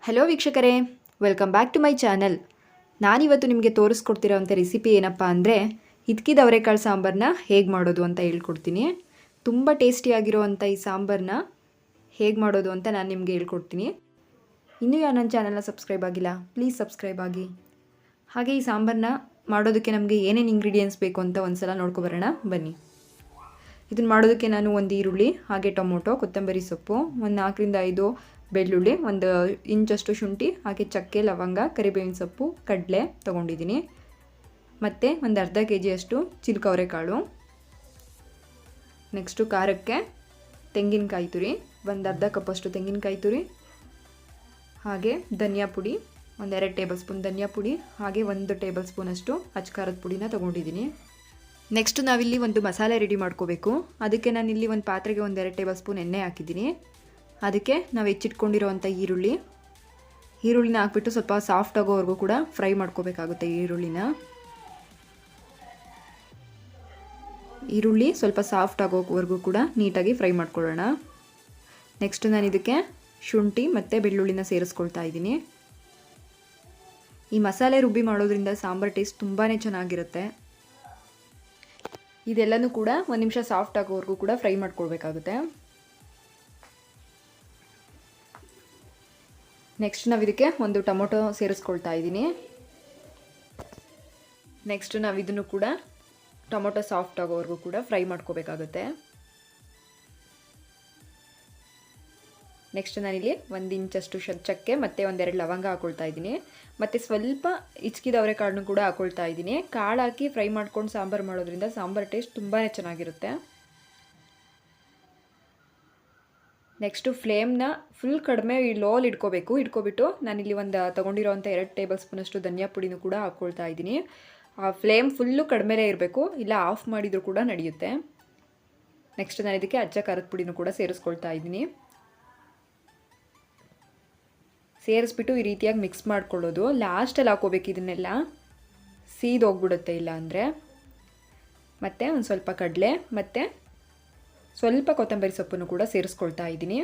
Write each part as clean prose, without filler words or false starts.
Hello ವೀಕ್ಷಕರೇ, welcome back to my channel. ನಾನಿವತ್ತು ನಿಮಗೆ ತೋರಿಸ್ಕೊಡ್ತಿರೋವಂಥ ರೆಸಿಪಿ ಏನಪ್ಪ ಅಂದರೆ ಹಿತ್ಕಿದ ಅವರೆಕಾಳು ಸಾಂಬಾರನ್ನ ಹೇಗೆ ಮಾಡೋದು ಅಂತ ಹೇಳ್ಕೊಡ್ತೀನಿ. ತುಂಬ ಟೇಸ್ಟಿಯಾಗಿರೋವಂಥ ಈ ಸಾಂಬಾರನ್ನ ಹೇಗೆ ಮಾಡೋದು ಅಂತ ನಾನು ನಿಮಗೆ ಹೇಳ್ಕೊಡ್ತೀನಿ. ಇನ್ನೂ ಯಾರು ನನ್ನ ಚಾನಲ್ನ ಸಬ್ಸ್ಕ್ರೈಬ್ ಆಗಿಲ್ಲ, ಪ್ಲೀಸ್ ಸಬ್ಸ್ಕ್ರೈಬ್ ಆಗಿ. ಹಾಗೆ ಈ ಸಾಂಬಾರನ್ನ ಮಾಡೋದಕ್ಕೆ ನಮಗೆ ಏನೇನು ಇಂಗ್ರೀಡಿಯೆಂಟ್ಸ್ ಬೇಕು ಅಂತ ಒಂದು ಸಲ ನೋಡ್ಕೊಬರೋಣ ಬನ್ನಿ. ಇದನ್ನು ಮಾಡೋದಕ್ಕೆ ನಾನು ಒಂದು ಈರುಳ್ಳಿ, ಹಾಗೆ ಟೊಮೊಟೊ, ಕೊತ್ತಂಬರಿ ಸೊಪ್ಪು, ಒಂದು 4-5 ಬೆಳ್ಳುಳ್ಳಿ, 1 ಇಂಚಷ್ಟು ಶುಂಠಿ, ಹಾಗೆ ಚಕ್ಕೆ, ಲವಂಗ, ಕರಿಬೇವಿನ ಸೊಪ್ಪು, ಕಡಲೆ ತೊಗೊಂಡಿದ್ದೀನಿ. ಮತ್ತು ಒಂದು ಅರ್ಧ kg ಚಿಲ್ಕ ಅವರೆಕಾಳು. ನೆಕ್ಸ್ಟು ಖಾರಕ್ಕೆ ತೆಂಗಿನಕಾಯಿ ತುರಿ, ಒಂದು ಅರ್ಧ ಕಪ್ಪಷ್ಟು ತೆಂಗಿನಕಾಯಿ ತುರಿ, ಹಾಗೆ ಧನಿಯಾ ಪುಡಿ, 2 ಟೇಬಲ್ ಸ್ಪೂನ್ ಧನಿಯಾ ಪುಡಿ, ಹಾಗೆ 1 ಟೇಬಲ್ ಸ್ಪೂನಷ್ಟು ಅಚ್ಚಕಾರದ ಪುಡಿನ ತೊಗೊಂಡಿದ್ದೀನಿ. ನೆಕ್ಸ್ಟ್ ನಾವಿಲ್ಲಿ ಒಂದು ಮಸಾಲೆ ರೆಡಿ ಮಾಡ್ಕೋಬೇಕು. ಅದಕ್ಕೆ ನಾನಿಲ್ಲಿ ಒಂದು ಪಾತ್ರೆಗೆ 2 ಟೇಬಲ್ ಸ್ಪೂನ್ ಎಣ್ಣೆ ಹಾಕಿದ್ದೀನಿ. ಅದಕ್ಕೆ ನಾವು ಹೆಚ್ಚಿಟ್ಕೊಂಡಿರೋವಂಥ ಈರುಳ್ಳಿನ ಹಾಕ್ಬಿಟ್ಟು ಸ್ವಲ್ಪ ಸಾಫ್ಟ್ ಆಗೋವರೆಗೂ ಕೂಡ ಫ್ರೈ ಮಾಡ್ಕೋಬೇಕಾಗುತ್ತೆ. ಈರುಳ್ಳಿ ಸ್ವಲ್ಪ ಸಾಫ್ಟ್ ಆಗೋವರೆಗೂ ಕೂಡ ನೀಟಾಗಿ ಫ್ರೈ ಮಾಡ್ಕೊಳ್ಳೋಣ. ನೆಕ್ಸ್ಟ್ ನಾನು ಇದಕ್ಕೆ ಶುಂಠಿ ಮತ್ತು ಬೆಳ್ಳುಳ್ಳಿನ ಸೇರಿಸ್ಕೊಳ್ತಾ ಇದ್ದೀನಿ. ಈ ಮಸಾಲೆ ರುಬ್ಬಿ ಮಾಡೋದ್ರಿಂದ ಸಾಂಬಾರ್ ಟೇಸ್ಟ್ ತುಂಬಾ ಚೆನ್ನಾಗಿರುತ್ತೆ. ಇದೆಲ್ಲನೂ ಕೂಡ 1 ನಿಮಿಷ ಸಾಫ್ಟ್ ಆಗೋವರೆಗೂ ಕೂಡ ಫ್ರೈ ಮಾಡ್ಕೊಳ್ಬೇಕಾಗುತ್ತೆ. ನೆಕ್ಸ್ಟ್ ನಾವು ಇದಕ್ಕೆ 1 ಟೊಮೊಟೊ ಸೇರಿಸ್ಕೊಳ್ತಾ ಇದ್ದೀನಿ. ನೆಕ್ಸ್ಟ್ ನಾವು ಇದನ್ನು ಕೂಡ ಟೊಮೊಟೊ ಸಾಫ್ಟ್ ಆಗೋವರೆಗೂ ಕೂಡ ಫ್ರೈ ಮಾಡ್ಕೋಬೇಕಾಗುತ್ತೆ. ನೆಕ್ಸ್ಟ್ ನಾನಿಲ್ಲಿ 1 ಇಂಚಷ್ಟು ಚಕ್ಕೆ ಮತ್ತು 2 ಲವಂಗ ಹಾಕ್ಕೊಳ್ತಾ ಇದ್ದೀನಿ. ಮತ್ತು ಸ್ವಲ್ಪ ಹಿಚ್ಕಿದ ಅವರೆಕಾಳನ್ನು ಕೂಡ ಹಾಕ್ಕೊಳ್ತಾ ಇದ್ದೀನಿ. ಕಾಳು ಹಾಕಿ ಫ್ರೈ ಮಾಡ್ಕೊಂಡು ಸಾಂಬಾರು ಮಾಡೋದ್ರಿಂದ ಸಾಂಬಾರು ಟೇಸ್ಟ್ ತುಂಬಾ ಚೆನ್ನಾಗಿರುತ್ತೆ. ನೆಕ್ಸ್ಟು ಫ್ಲೇಮ್ನ ಫುಲ್ ಕಡಿಮೆ ಲೋಲಿ ಇಟ್ಕೊಬಿಟ್ಟು ನಾನಿಲ್ಲಿ ತೊಗೊಂಡಿರೋವಂಥ 2 ಟೇಬಲ್ ಸ್ಪೂನಷ್ಟು ಧನಿಯಾ ಪುಡಿನೂ ಕೂಡ ಹಾಕ್ಕೊಳ್ತಾ ಇದ್ದೀನಿ. ಆ ಫ್ಲೇಮ್ ಫುಲ್ಲು ಕಡಿಮೆಲೇ ಇರಬೇಕು, ಇಲ್ಲ ಆಫ್ ಮಾಡಿದರೂ ಕೂಡ ನಡೆಯುತ್ತೆ. ನೆಕ್ಸ್ಟ್ ನಾನು ಇದಕ್ಕೆ ಅಚ್ಚ ಖಾರದ ಪುಡಿನೂ ಕೂಡ ಸೇರಿಸ್ಕೊಳ್ತಾ ಇದ್ದೀನಿ. ಸೇರಿಸ್ಬಿಟ್ಟು ಈ ರೀತಿಯಾಗಿ ಮಿಕ್ಸ್ ಮಾಡ್ಕೊಳ್ಳೋದು. ಲಾಸ್ಟಲ್ಲಿ ಹಾಕೋಬೇಕು, ಇದನ್ನೆಲ್ಲ ಸೀದೋಗ್ಬಿಡುತ್ತೆ ಇಲ್ಲ ಅಂದರೆ. ಮತ್ತು ಒಂದು ಸ್ವಲ್ಪ ಕಡಲೆ ಮತ್ತು ಸ್ವಲ್ಪ ಕೊತ್ತಂಬರಿ ಸೊಪ್ಪನ್ನು ಕೂಡ ಸೇರಿಸ್ಕೊಳ್ತಾ ಇದ್ದೀನಿ.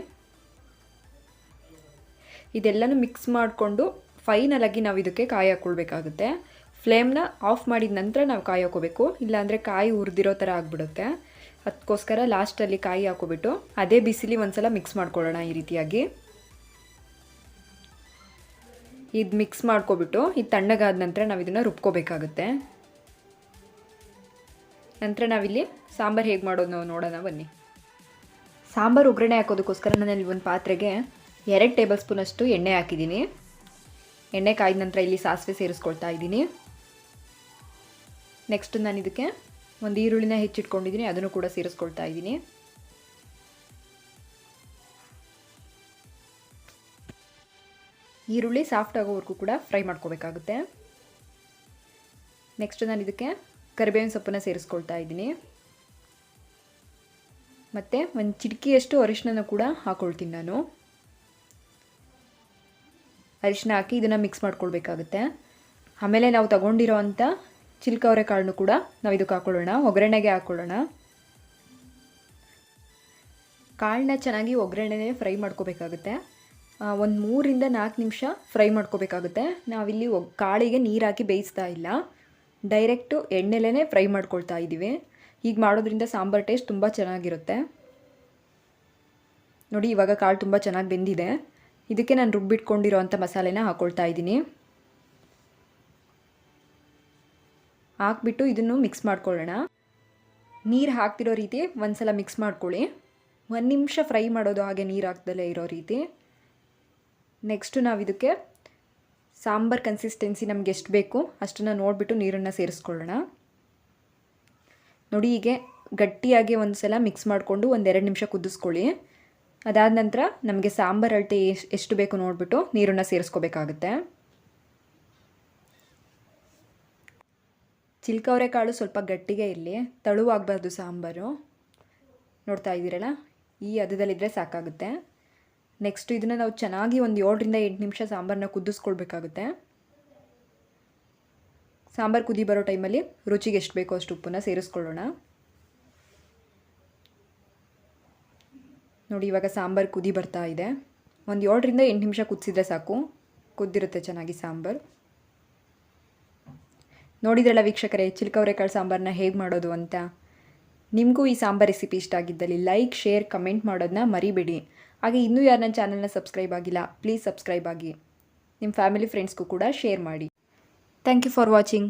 ಇದೆಲ್ಲನೂ ಮಿಕ್ಸ್ ಮಾಡಿಕೊಂಡು ಫೈನಲಾಗಿ ನಾವು ಇದಕ್ಕೆ ಕಾಯಿ ಹಾಕ್ಕೊಳ್ಬೇಕಾಗುತ್ತೆ. ಫ್ಲೇಮ್ನ ಆಫ್ ಮಾಡಿದ ನಂತರ ನಾವು ಕಾಯಿ ಹಾಕೋಬೇಕು, ಇಲ್ಲಾಂದರೆ ಕಾಯಿ ಹುರಿದಿರೋ ಥರ ಆಗಿಬಿಡುತ್ತೆ. ಅದಕ್ಕೋಸ್ಕರ ಲಾಸ್ಟಲ್ಲಿ ಕಾಯಿ ಹಾಕೋಬಿಟ್ಟು ಅದೇ ಬಿಸಿಲಿ ಒಂದ್ಸಲ ಮಿಕ್ಸ್ ಮಾಡ್ಕೊಳ್ಳೋಣ. ಈ ರೀತಿಯಾಗಿ ಇದು ಮಿಕ್ಸ್ ಮಾಡ್ಕೊಬಿಟ್ಟು ಇದು ತಣ್ಣಗಾದ ನಂತರ ನಾವು ಇದನ್ನು ರುಬ್ಕೋಬೇಕಾಗುತ್ತೆ. ನಂತರ ನಾವಿಲ್ಲಿ ಸಾಂಬಾರು ಹೇಗೆ ಮಾಡೋದು ನಾವು ನೋಡೋಣ ಬನ್ನಿ. ಸಾಂಬಾರು ಒಗ್ಗರಣೆ ಹಾಕೋದಕ್ಕೋಸ್ಕರ ನಾನಲ್ಲಿ ಒಂದು ಪಾತ್ರೆಗೆ 2 ಟೇಬಲ್ ಸ್ಪೂನಷ್ಟು ಎಣ್ಣೆ ಹಾಕಿದ್ದೀನಿ. ಎಣ್ಣೆ ಕಾಯ್ದ ನಂತರ ಇಲ್ಲಿ ಸಾಸಿವೆ ಸೇರಿಸ್ಕೊಳ್ತಾ ಇದ್ದೀನಿ. ನೆಕ್ಸ್ಟ್ ನಾನು ಇದಕ್ಕೆ ಒಂದು ಈರುಳ್ಳಿನ ಹೆಚ್ಚಿಟ್ಕೊಂಡಿದ್ದೀನಿ, ಅದನ್ನು ಕೂಡ ಸೇರಿಸ್ಕೊಳ್ತಾ ಇದ್ದೀನಿ. ಈರುಳ್ಳಿ ಸಾಫ್ಟ್ ಆಗೋವರೆಗೂ ಕೂಡ ಫ್ರೈ ಮಾಡ್ಕೋಬೇಕಾಗುತ್ತೆ. ನೆಕ್ಸ್ಟ್ ನಾನು ಇದಕ್ಕೆ ಕರಿಬೇವಿನ ಸೊಪ್ಪನ್ನು ಸೇರಿಸ್ಕೊಳ್ತಾ ಇದ್ದೀನಿ. ಮತ್ತು ಒಂದು ಚಿಟಿಕೆಯಷ್ಟು ಅರಿಶಿನ ಕೂಡ ಹಾಕ್ಕೊಳ್ತೀನಿ ನಾನು. ಅರಿಶಿನ ಹಾಕಿ ಇದನ್ನು ಮಿಕ್ಸ್ ಮಾಡ್ಕೊಳ್ಬೇಕಾಗುತ್ತೆ. ಆಮೇಲೆ ನಾವು ತಗೊಂಡಿರೋವಂಥ ಚಿಲ್ಕ ಅವರೆಕಾಳನ್ನು ಕೂಡ ನಾವು ಇದಕ್ಕೆ ಹಾಕ್ಕೊಳ್ಳೋಣ, ಒಗ್ಗರಣೆಗೆ ಹಾಕ್ಕೊಳ್ಳೋಣ. ಕಾಳನ್ನ ಚೆನ್ನಾಗಿ ಒಗ್ಗರಣೆನೇ ಫ್ರೈ ಮಾಡ್ಕೋಬೇಕಾಗುತ್ತೆ. ಒಂದು 3-4 ನಿಮಿಷ ಫ್ರೈ ಮಾಡ್ಕೋಬೇಕಾಗುತ್ತೆ. ನಾವಿಲ್ಲಿ ಕಾಳಿಗೆ ನೀರು ಹಾಕಿ ಬೇಯಿಸ್ತಾ ಇಲ್ಲ, ಡೈರೆಕ್ಟು ಎಣ್ಣೆಲೇ ಫ್ರೈ ಮಾಡ್ಕೊಳ್ತಾ ಇದ್ದೀವಿ. ಹೀಗೆ ಮಾಡೋದ್ರಿಂದ ಸಾಂಬಾರು ಟೇಸ್ಟ್ ತುಂಬ ಚೆನ್ನಾಗಿರುತ್ತೆ. ನೋಡಿ, ಇವಾಗ ಕಾಳು ತುಂಬ ಚೆನ್ನಾಗಿ ಬೆಂದಿದೆ. ಇದಕ್ಕೆ ನಾನು ರುಬ್ಬಿಟ್ಕೊಂಡಿರೋವಂಥ ಮಸಾಲೆನ ಹಾಕ್ಕೊಳ್ತಾ ಇದ್ದೀನಿ. ಹಾಕ್ಬಿಟ್ಟು ಇದನ್ನು ಮಿಕ್ಸ್ ಮಾಡ್ಕೊಳ್ಳೋಣ. ನೀರು ಹಾಕ್ತಿರೋ ರೀತಿ ಒಂದು ಸಲ ಮಿಕ್ಸ್ ಮಾಡ್ಕೊಳ್ಳಿ. 1 ನಿಮಿಷ ಫ್ರೈ ಮಾಡೋದು, ಹಾಗೆ ನೀರು ಹಾಕ್ದಲ್ಲೇ ಇರೋ ರೀತಿ. ನೆಕ್ಸ್ಟು ನಾವು ಇದಕ್ಕೆ ಸಾಂಬಾರು ಕನ್ಸಿಸ್ಟೆನ್ಸಿ ನಮ್ಗೆ ಎಷ್ಟು ಬೇಕು ಅಷ್ಟನ್ನು ನೋಡಿಬಿಟ್ಟು ನೀರನ್ನು ಸೇರಿಸ್ಕೊಳ್ಳೋಣ. ನೋಡಿ, ಹೀಗೆ ಗಟ್ಟಿಯಾಗಿ ಒಂದು ಸಲ ಮಿಕ್ಸ್ ಮಾಡಿಕೊಂಡು 1-2 ನಿಮಿಷ ಕುದಿಸ್ಕೊಳ್ಳಿ. ಅದಾದ ನಂತರ ನಮಗೆ ಸಾಂಬಾರು ಅಳತೆ ಎಷ್ಟು ಬೇಕು ನೋಡಿಬಿಟ್ಟು ನೀರನ್ನು ಸೇರಿಸ್ಕೋಬೇಕಾಗುತ್ತೆ. ಚಿಲ್ಕ ಅವರೆಕಾಳು ಸ್ವಲ್ಪ ಗಟ್ಟಿಗೆ ಇರಲಿ, ತಳುವಾಗಬಾರ್ದು ಸಾಂಬಾರು. ನೋಡ್ತಾ ಇದ್ದೀರಲ್ಲ, ಈ ಹದದಲ್ಲಿದ್ದರೆ ಸಾಕಾಗುತ್ತೆ. ನೆಕ್ಸ್ಟ್ ಇದನ್ನು ನಾವು ಚೆನ್ನಾಗಿ 7-8 ನಿಮಿಷ ಸಾಂಬಾರನ್ನ ಕುದಿಸ್ಕೊಳ್ಬೇಕಾಗುತ್ತೆ. ಸಾಂಬಾರು ಕುದಿ ಬರೋ ಟೈಮಲ್ಲಿ ರುಚಿಗೆ ಎಷ್ಟು ಬೇಕೋ ಅಷ್ಟು ಉಪ್ಪನ್ನು ಸೇರಿಸ್ಕೊಳ್ಳೋಣ. ನೋಡಿ, ಇವಾಗ ಸಾಂಬಾರು ಕುದಿ ಬರ್ತಾ ಇದೆ. ಒಂದು 7ರಿಂದ 8 ನಿಮಿಷ ಕುದಿಸಿದ್ರೆ ಸಾಕು, ಕುದ್ದಿರುತ್ತೆ ಚೆನ್ನಾಗಿ ಸಾಂಬಾರು. ನೋಡಿದ್ರಲ್ಲ ವೀಕ್ಷಕರೇ, ಚಿಲ್ಕ ಅವರೆಕಾಳು ಸಾಂಬಾರನ್ನ ಹೇಗೆ ಮಾಡೋದು ಅಂತ. ನಿಮಗೂ ಈ ಸಾಂಬಾರ್ ರೆಸಿಪಿ ಇಷ್ಟ ಆಗಿದ್ದಲ್ಲಿ ಲೈಕ್, ಶೇರ್, ಕಮೆಂಟ್ ಮಾಡೋದನ್ನ ಮರಿಬೇಡಿ. ಹಾಗೆ ಇನ್ನೂ ಯಾರು ನನ್ನ ಚಾನಲ್ನ ಸಬ್ಸ್ಕ್ರೈಬ್ ಆಗಿಲ್ಲ, ಪ್ಲೀಸ್ ಸಬ್ಸ್ಕ್ರೈಬ್ ಆಗಿ. ನಿಮ್ಮ ಫ್ಯಾಮಿಲಿ ಫ್ರೆಂಡ್ಸ್ಗೂ ಕೂಡ ಶೇರ್ ಮಾಡಿ. Thank you for watching.